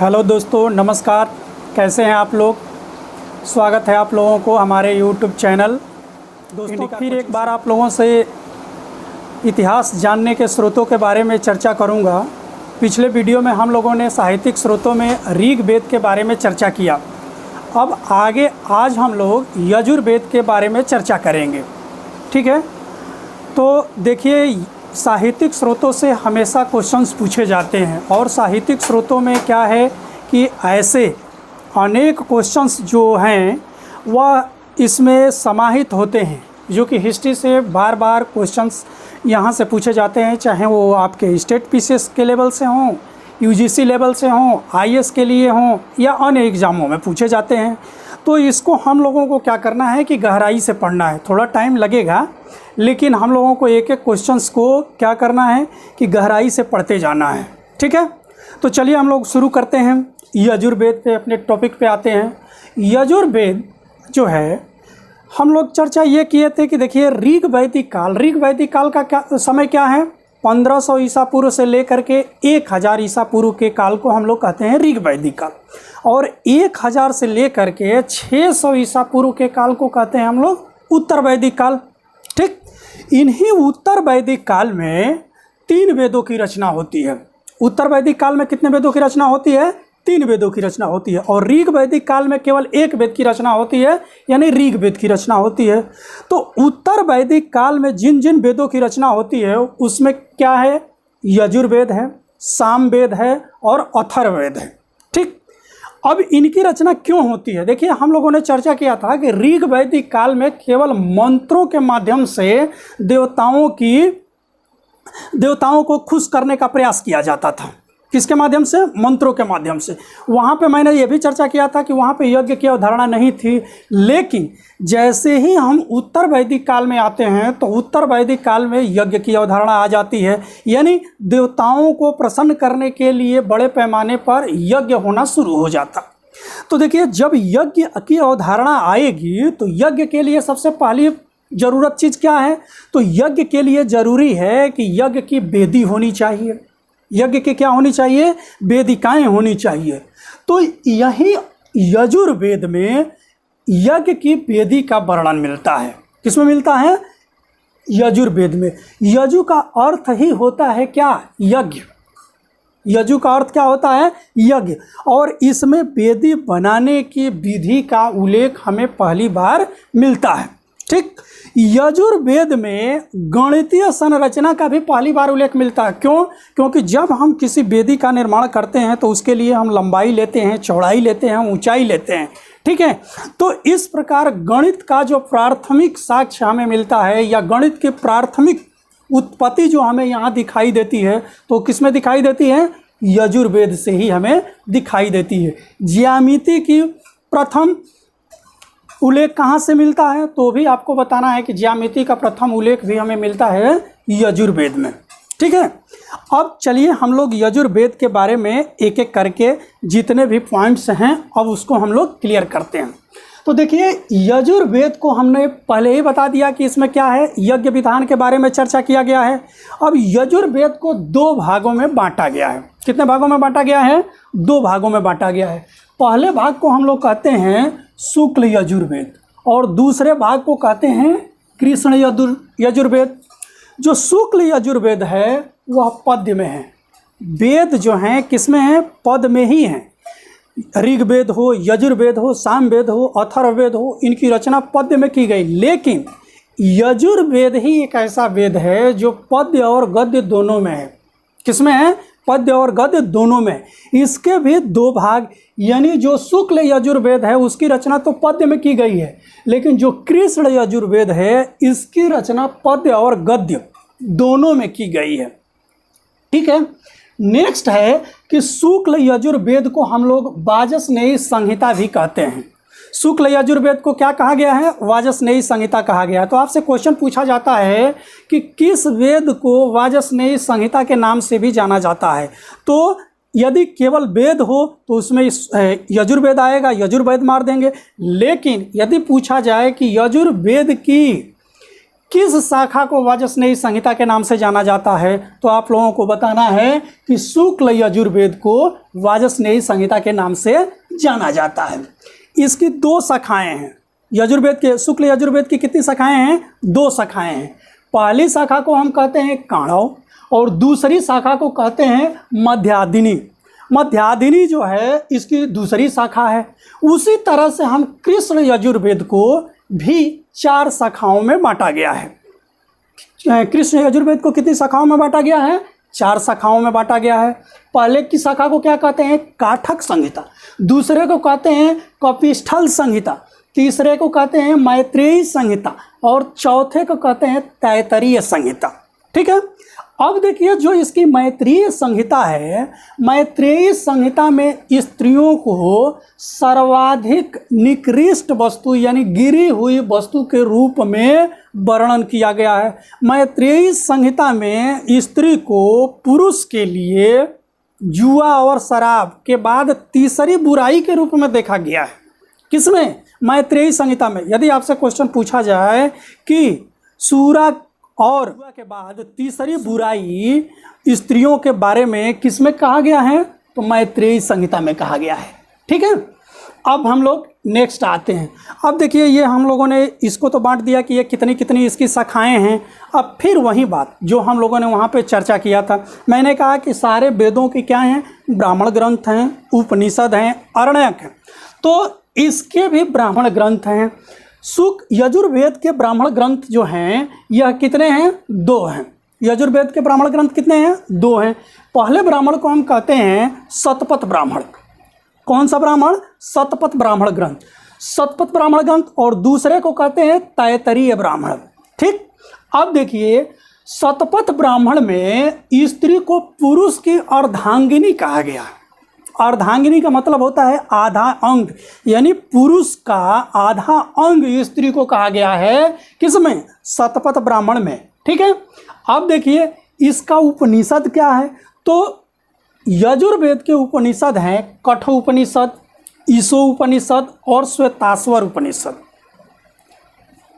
Hello दोस्तों, नमस्कार। कैसे हैं आप लोग। स्वागत है आप लोगों को हमारे यूट्यूब चैनल। दोस्तों फिर एक बार आप लोगों से इतिहास जानने के स्रोतों के बारे में चर्चा करूंगा। पिछले वीडियो में हम लोगों ने साहित्यिक स्रोतों में ऋग्वेद के बारे में चर्चा किया। अब आगे आज हम लोग यजुर्वेद के बारे में चर्चा करेंगे। ठीक है, तो देखिए, साहित्यिक स्रोतों से हमेशा क्वेश्चंस पूछे जाते हैं और साहित्यिक स्रोतों में क्या है कि ऐसे अनेक क्वेश्चंस जो हैं वह इसमें समाहित होते हैं, जो कि हिस्ट्री से बार बार क्वेश्चंस यहाँ से पूछे जाते हैं, चाहे वो आपके स्टेट पीसीएस के लेवल से हों, यूजीसी लेवल से हों, आईएएस के लिए हों या अन्य एग्ज़ामों में पूछे जाते हैं। तो इसको हम लोगों को क्या करना है कि गहराई से पढ़ना है। थोड़ा टाइम लगेगा, लेकिन हम लोगों को एक एक क्वेश्चंस को क्या करना है कि गहराई से पढ़ते जाना है। ठीक है, तो चलिए हम लोग शुरू करते हैं। यजुर्वेद पे अपने टॉपिक पे आते हैं। यजुर्वेद जो है, हम लोग चर्चा ये किए थे कि देखिए ऋग्वैदिक काल का क्या समय क्या है। 1500 ईसा पूर्व से लेकर के 1000 ईसा पूर्व के काल को हम लोग कहते हैं ऋग्वैदिक काल, और 1000 से लेकर के 600 ईसा पूर्व के काल को कहते हैं हम लोग उत्तर वैदिक काल। ठीक, इन्हीं उत्तर वैदिक काल में 3 वेदों की रचना होती है। उत्तर वैदिक काल में कितने वेदों की रचना होती है? 3 वेदों की रचना होती है। और ऋग्वैदिक काल में केवल 1 वेद की रचना होती है, यानी ऋग्वेद की रचना होती है। तो उत्तर वैदिक काल में जिन जिन वेदों की रचना होती है उसमें क्या है? यजुर्वेद है, सामवेद है और अथर्ववेद है। ठीक, अब इनकी रचना क्यों होती है? देखिए, हम लोगों ने चर्चा किया था कि ऋग्वैदिक काल में केवल मंत्रों के माध्यम से देवताओं को खुश करने का प्रयास किया जाता था। किसके माध्यम से? मंत्रों के माध्यम से। वहाँ पे मैंने ये भी चर्चा किया था कि वहाँ पे यज्ञ की अवधारणा नहीं थी, लेकिन जैसे ही हम उत्तर वैदिक काल में आते हैं तो उत्तर वैदिक काल में यज्ञ की अवधारणा आ जाती है, यानी देवताओं को प्रसन्न करने के लिए बड़े पैमाने पर यज्ञ होना शुरू हो जाता। तो देखिए, जब यज्ञ की अवधारणा आएगी तो यज्ञ के लिए सबसे पहली ज़रूरत चीज़ क्या है? तो यज्ञ के लिए ज़रूरी है कि यज्ञ की वेदी होनी चाहिए। यज्ञ की क्या होनी चाहिए? वेदिकाएं होनी चाहिए। तो यही यजुर्वेद में यज्ञ की वेदी का वर्णन मिलता है। किसमें मिलता है? यजुर्वेद में। यजु का अर्थ ही होता है क्या? यज्ञ। यजु का अर्थ क्या होता है? यज्ञ। और इसमें वेदी बनाने की विधि का उल्लेख हमें पहली बार मिलता है। ठीक, यजुर्वेद में गणितीय संरचना का भी पहली बार उल्लेख मिलता है। क्यों? क्योंकि जब हम किसी वेदी का निर्माण करते हैं तो उसके लिए हम लंबाई लेते हैं, चौड़ाई लेते हैं, ऊंचाई लेते हैं। ठीक है, तो इस प्रकार गणित का जो प्राथमिक साक्ष्य हमें मिलता है, या गणित की प्राथमिक उत्पत्ति जो हमें यहाँ दिखाई देती है, तो किसमें दिखाई देती है? यजुर्वेद से ही हमें दिखाई देती है। ज्यामिति की प्रथम उल्लेख कहाँ से मिलता है? तो भी आपको बताना है कि ज्यामिति का प्रथम उल्लेख भी हमें मिलता है यजुर्वेद में। ठीक है, अब चलिए हम लोग यजुर्वेद के बारे में एक एक करके जितने भी पॉइंट्स हैं अब उसको हम लोग क्लियर करते हैं। तो देखिए, यजुर्वेद को हमने पहले ही बता दिया कि इसमें क्या है, यज्ञ विधान के बारे में चर्चा किया गया है। अब यजुर्वेद को 2 भागों में बांटा गया है। कितने भागों में बांटा गया है? 2 भागों में बांटा गया है। पहले भाग को हम लोग कहते हैं शुक्ल यजुर्वेद, और दूसरे भाग को कहते हैं कृष्ण यजुर्वेद। जो शुक्ल यजुर्वेद है वह पद्य में है। वेद जो हैं किस में हैं? पद में ही हैं। ऋग्वेद हो, यजुर्वेद हो, सामवेद हो, अथर्ववेद हो, इनकी रचना पद्य में की गई। लेकिन यजुर्वेद ही एक ऐसा वेद है जो पद्य और गद्य दोनों में है। किसमें है? पद्य और गद्य दोनों में। इसके भी 2 भाग, यानी जो शुक्ल यजुर्वेद है उसकी रचना तो पद्य में की गई है, लेकिन जो कृष्ण यजुर्वेद है इसकी रचना पद्य और गद्य दोनों में की गई है। ठीक है, नेक्स्ट है कि शुक्ल यजुर्वेद को हम लोग वाजसनेयी संहिता भी कहते हैं। शुक्ल यजुर्वेद को क्या कहा गया है? वाजसनेयी संहिता कहा गया है। तो आपसे क्वेश्चन पूछा जाता है कि किस वेद को वाजसनेयी संहिता के नाम से भी जाना जाता है? तो यदि केवल वेद हो तो उसमें यजुर्वेद आएगा, यजुर्वेद मार देंगे। लेकिन यदि पूछा जाए कि यजुर्वेद की किस शाखा को वाजस्नेयी संहिता के नाम से जाना जाता है? तो आप लोगों को बताना है कि शुक्ल यजुर्वेद को वाजस्नेयी संहिता के नाम से जाना जाता है। इसकी 2 शाखाएं हैं। यजुर्वेद के, शुक्ल यजुर्वेद की कितनी शाखाएं हैं? 2 शाखाएं हैं। पहली शाखा को हम कहते हैं काणव और दूसरी शाखा को कहते हैं मध्यादिनी। मध्यादिनी जो है इसकी दूसरी शाखा है। उसी तरह से हम कृष्ण यजुर्वेद को भी 4 शाखाओं में बांटा गया है। कृष्ण यजुर्वेद को कितनी शाखाओं में बांटा गया है? 4 शाखाओं में बांटा गया है। पहले की शाखा को क्या कहते हैं? काठक संहिता। दूसरे को कहते हैं कपिस्थल संहिता। तीसरे को कहते हैं मैत्रेयी संहिता और चौथे को कहते हैं तैत्तरीय संहिता। ठीक है। अब देखिए, जो इसकी मैत्रेयी संहिता है, मैत्रेयी संहिता में स्त्रियों को सर्वाधिक निकृष्ट वस्तु यानी गिरी हुई वस्तु के रूप में वर्णन किया गया है। मैत्रेयी संहिता में स्त्री को पुरुष के लिए जुआ और शराब के बाद तीसरी बुराई के रूप में देखा गया है। किसमें? मैत्रेयी संहिता में। यदि आपसे क्वेश्चन पूछा जाए कि सूरा और जुआ के बाद तीसरी बुराई स्त्रियों के बारे में किसमें कहा गया है? तो मैत्रेयी संहिता में कहा गया है। ठीक है। अब हम लोग नेक्स्ट आते हैं। अब देखिए, ये हम लोगों ने इसको तो बांट दिया कि ये कितनी कितनी इसकी शाखाएं हैं। अब फिर वही बात जो हम लोगों ने वहाँ पे चर्चा किया था। मैंने कहा कि सारे वेदों की क्या हैं? ब्राह्मण ग्रंथ हैं, उपनिषद हैं, आरण्यक हैं। तो इसके भी ब्राह्मण ग्रंथ हैं। यजुर्वेद के ब्राह्मण ग्रंथ जो हैं यह कितने हैं? 2 हैं। यजुर्वेद के ब्राह्मण ग्रंथ कितने हैं? 2 हैं। पहले ब्राह्मण को हम कहते हैं शतपथ ब्राह्मण। कौन सा ब्राह्मण? शतपथ ब्राह्मण ग्रंथ। शतपथ ब्राह्मण ग्रंथ। और दूसरे को कहते हैं तैत्तरीय ब्राह्मण। ठीक। अब देखिए, शतपथ ब्राह्मण में स्त्री को पुरुष की अर्धांगिनी कहा गया। अर्धांगिनी का मतलब होता है आधा अंग, यानी पुरुष का आधा अंग स्त्री को कहा गया है। किसमें? शतपथ ब्राह्मण में। ठीक है। अब देखिए, इसका उपनिषद क्या है? तो यजुर्वेद के उपनिषद हैं कठ उपनिषद, ईशो उपनिषद और श्वेताश्वर उपनिषद।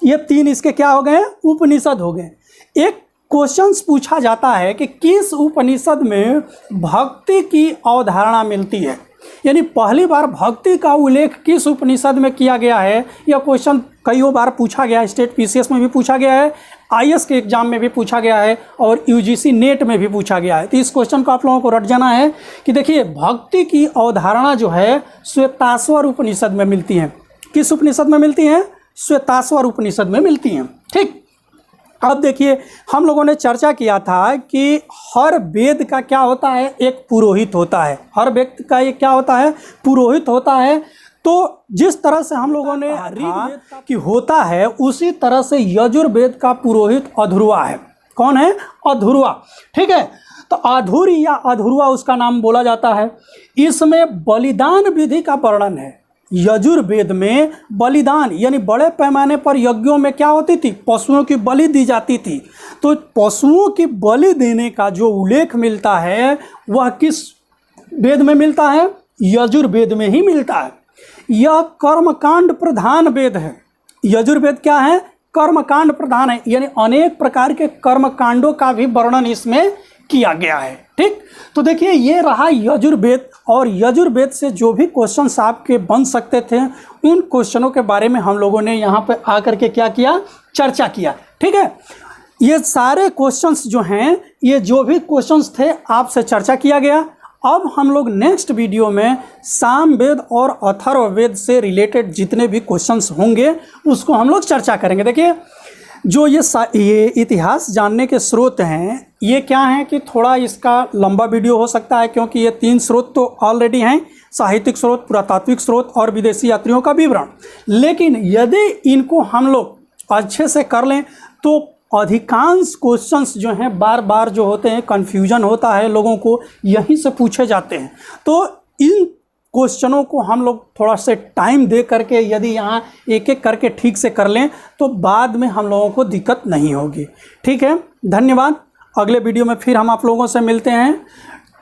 ये 3 इसके क्या हो गए? उपनिषद हो गए। एक क्वेश्चंस पूछा जाता है कि किस उपनिषद में भक्ति की अवधारणा मिलती है, यानी पहली बार भक्ति का उल्लेख किस उपनिषद में किया गया है। यह क्वेश्चन कई बार पूछा गया है। स्टेट पीसीएस में भी पूछा गया है, आईएएस के एग्जाम में भी पूछा गया है और यूजीसी नेट में भी पूछा गया है। तो इस क्वेश्चन को आप लोगों को रट जाना है कि देखिए, भक्ति की अवधारणा जो है श्वेताश्वर उपनिषद में मिलती है। किस उपनिषद में मिलती है? श्वेताश्वर उपनिषद में मिलती हैं। ठीक। अब देखिए, हम लोगों ने चर्चा किया था कि हर वेद का क्या होता है? एक पुरोहित होता है। हर व्यक्ति का एक क्या होता है? पुरोहित होता है। तो जिस तरह से हम लोगों ने ऋग्वेद की होता है, उसी तरह से यजुर्वेद का पुरोहित अधुर्वा है। कौन है? अधुर्वा। ठीक है। तो अधूरी या अधुर्वा उसका नाम बोला जाता है। इसमें बलिदान विधि का वर्णन है। यजुर्वेद में बलिदान यानी बड़े पैमाने पर यज्ञों में क्या होती थी? पशुओं की बलि दी जाती थी। तो पशुओं की बलि देने का जो उल्लेख मिलता है वह किस वेद में मिलता है? यजुर्वेद में ही मिलता है। यह कर्मकांड प्रधान वेद है। यजुर्वेद क्या है? कर्मकांड प्रधान है, यानी अनेक प्रकार के कर्मकांडों का भी वर्णन इसमें किया गया है। ठीक। तो देखिए, ये रहा यजुर्वेद। और यजुर्वेद से जो भी क्वेश्चंस आपके बन सकते थे, उन क्वेश्चनों के बारे में हम लोगों ने यहाँ पे आकर के क्या किया? चर्चा किया। ठीक है। ये सारे क्वेश्चंस जो हैं, ये जो भी क्वेश्चंस थे आपसे चर्चा किया गया। अब हम लोग नेक्स्ट वीडियो में सामवेद और अथर्ववेद से रिलेटेड जितने भी क्वेश्चंस होंगे उसको हम लोग चर्चा करेंगे। देखिए, जो ये इतिहास जानने के स्रोत हैं, ये क्या हैं कि थोड़ा इसका लंबा वीडियो हो सकता है, क्योंकि ये 3 स्रोत तो ऑलरेडी हैं, साहित्यिक स्रोत, पुरातात्विक स्रोत और विदेशी यात्रियों का विवरण। लेकिन यदि इनको हम लोग अच्छे से कर लें तो अधिकांश क्वेश्चंस जो हैं बार बार जो होते हैं, कन्फ्यूजन होता है लोगों को, यहीं से पूछे जाते हैं। तो इन क्वेश्चनों को हम लोग थोड़ा से टाइम दे करके यदि यहाँ एक एक करके ठीक से कर लें तो बाद में हम लोगों को दिक्कत नहीं होगी। ठीक है। धन्यवाद। अगले वीडियो में फिर हम आप लोगों से मिलते हैं।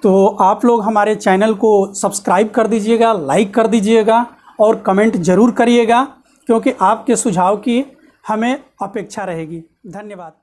तो आप लोग हमारे चैनल को सब्सक्राइब कर दीजिएगा, लाइक कर दीजिएगा और कमेंट ज़रूर करिएगा, क्योंकि आपके सुझाव की हमें अपेक्षा रहेगी। धन्यवाद।